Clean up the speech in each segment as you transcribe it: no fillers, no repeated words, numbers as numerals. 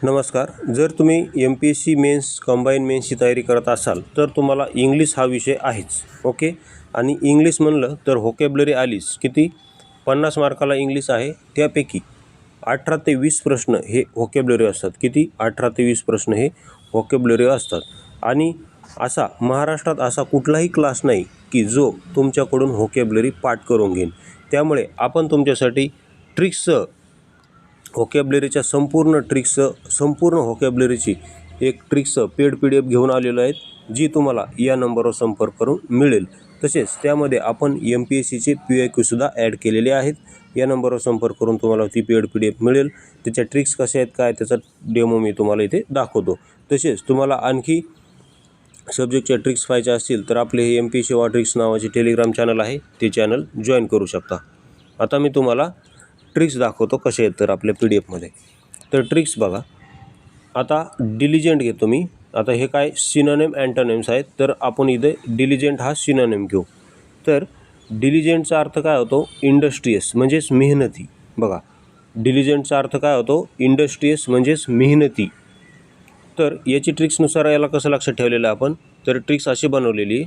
नमस्कार. जर तुम्ही MPSC मेन्स कंबाईन मेन्सची तयारी करत असाल तर तुम्हाला इंग्लिश हा विषय आहेच. ओके. आणि इंग्लिश म्हणलं तर व्होकॅब्युलरी आलीच. किती 50 मार्काला इंग्लिश आहे. त्यापैकी 18 ते 20 प्रश्न हे व्होकॅब्युलरी असतात. किती 18 ते 20 प्रश्न हे व्होकॅब्युलरी असतात. आणि असा महाराष्ट्रात असा कुठलाही क्लास नाही की जो तुमच्याकडून व्होकॅब्युलरी पाठ करून घेईन. त्यामुळे आपण तुमच्यासाठी ट्रिक्सचं व्होकॅब्युलरीच्या संपूर्ण व्होकॅब्युलरीची एक ट्रिक्सचं पेड PDF घेऊन आलेलो आहे, जी तुम्हाला या नंबरवर संपर्क करून मिळेल. तसेच त्यामध्ये आपण MPSCचे PYQसुद्धा ॲड केलेले आहेत. या नंबरवर संपर्क करून तुम्हाला ती पेड PDF मिळेल. त्याच्या ट्रिक्स कशा आहेत काय त्याचा डेमो मी तुम्हाला इथे दाखवतो. तसेच तुम्हाला आणखी सब्जेक्टच्या ट्रिक्स पाहिजे असतील तर आपले हे MPSC वा ट्रिक्स नावाचे टेलिग्राम चॅनल आहे, ते चॅनल जॉईन करू शकता. आता मी तुम्हाला ट्रिक्स दाखवतो कसे आहेत तर आपल्या PDFमध्ये. तर ट्रिक्स बघा. आता डिलिजंट घेतो मी. आता हे काय सिनोनिम अँटोनिम्स आहेत, तर आपण इथे डिलिजंट हा सिनोनिम घेऊ. तर डिलिजंटचा अर्थ काय होतो? इंडस्ट्रियस म्हणजेच मेहनती. बघा, डिलिजंटचा अर्थ काय होतो? इंडस्ट्रियस म्हणजेच मेहनती. तर याची ट्रिक्सनुसार याला कसं लक्षात ठेवलेलं आपण, तर ट्रिक्स अशी बनवलेली.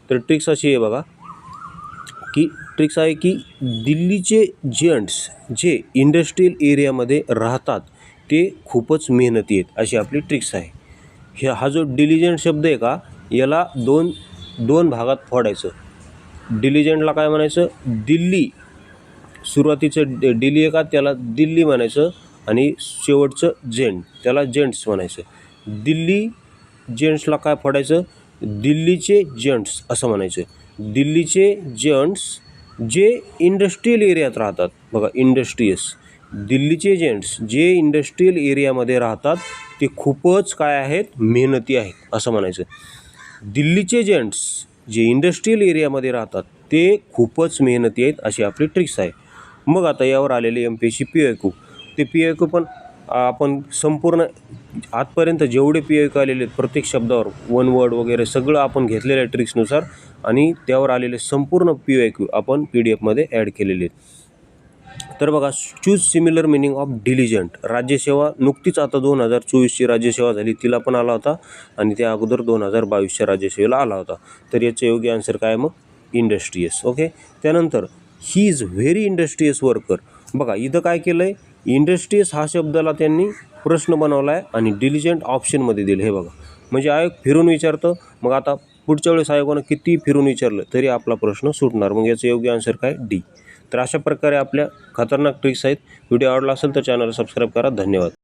तर ट्रिक्स अशी आहे बघा, की ट्रिक्स आहे की दिल्लीचे जेंट्स जे इंडस्ट्रियल एरियामध्ये राहतात ते खूपच मेहनती आहेत, अशी आपली ट्रिक्स आहे. हा जो डिलिजंट शब्द आहे का, याला दोन भागात फोडायचं. डिलिजंटला काय म्हणायचं? दिल्ली. सुरुवातीचं दिल्ली आहे का, त्याला दिल्ली म्हणायचं. आणि शेवटचं जेंट, त्याला जेंट्स म्हणायचं. दिल्ली जेंट्सला काय फोडायचं? दिल्लीचे जेंट्स असं म्हणायचं. दिल्लीचे जेंट्स जे इंडस्ट्रियल एरियात राहतात. बघा, इंडस्ट्रियस. दिल्लीचे जेंट्स जे इंडस्ट्रियल एरियामध्ये राहतात ते खूपच काय आहेत? मेहनती आहेत असं म्हणायचं. दिल्लीचे जेंट्स जे इंडस्ट्रियल एरियामध्ये राहतात ते खूपच मेहनती आहेत, अशी आपली ट्रिक्स आहे. मग आता यावर आलेले MPSC PYQ. ते PYQ पण आपण संपूर्ण आजपर्यंत जेवढे PYQ आलेले आहेत प्रत्येक शब्दावर वन वर्ड वगैरे सगळं आपण घेतलेलं आहे ट्रिक्सनुसार. आणि त्यावर आलेले संपूर्ण PYQ आपण PDFमध्ये ॲड केलेले आहेत. तर बघा, चूज सिमिलर मिनिंग ऑफ डिलिजंट. राज्यसेवा नुकतीच आता 2024ची राज्यसेवा झाली, तिला पण आला होता. आणि त्या अगोदर 2022च्या राज्यसेवेला आला होता. तर याचं योग्य आन्सर काय मग? इंडस्ट्रियस. ओके. त्यानंतर he is very industrious worker. बघा, इथं काय केलं आहे? इंडस्ट्रियस हा शब्दाला त्यांनी प्रश्न बनवला आहे आणि डिलिजंट ऑप्शनमध्ये दिलं. हे बघा, म्हणजे आयोग फिरून विचारतं. मग आता पुढच्या वेळेस आयोगानं किती फिरून विचारलं तरी आपला प्रश्न सुटणार. मग याचं योग्य आन्सर काय? D. तर अशा प्रकारे आपल्या खतरनाक ट्रिक्स आहेत. व्हिडिओ आवडला असेल तर चॅनलला सबस्क्राईब करा. धन्यवाद.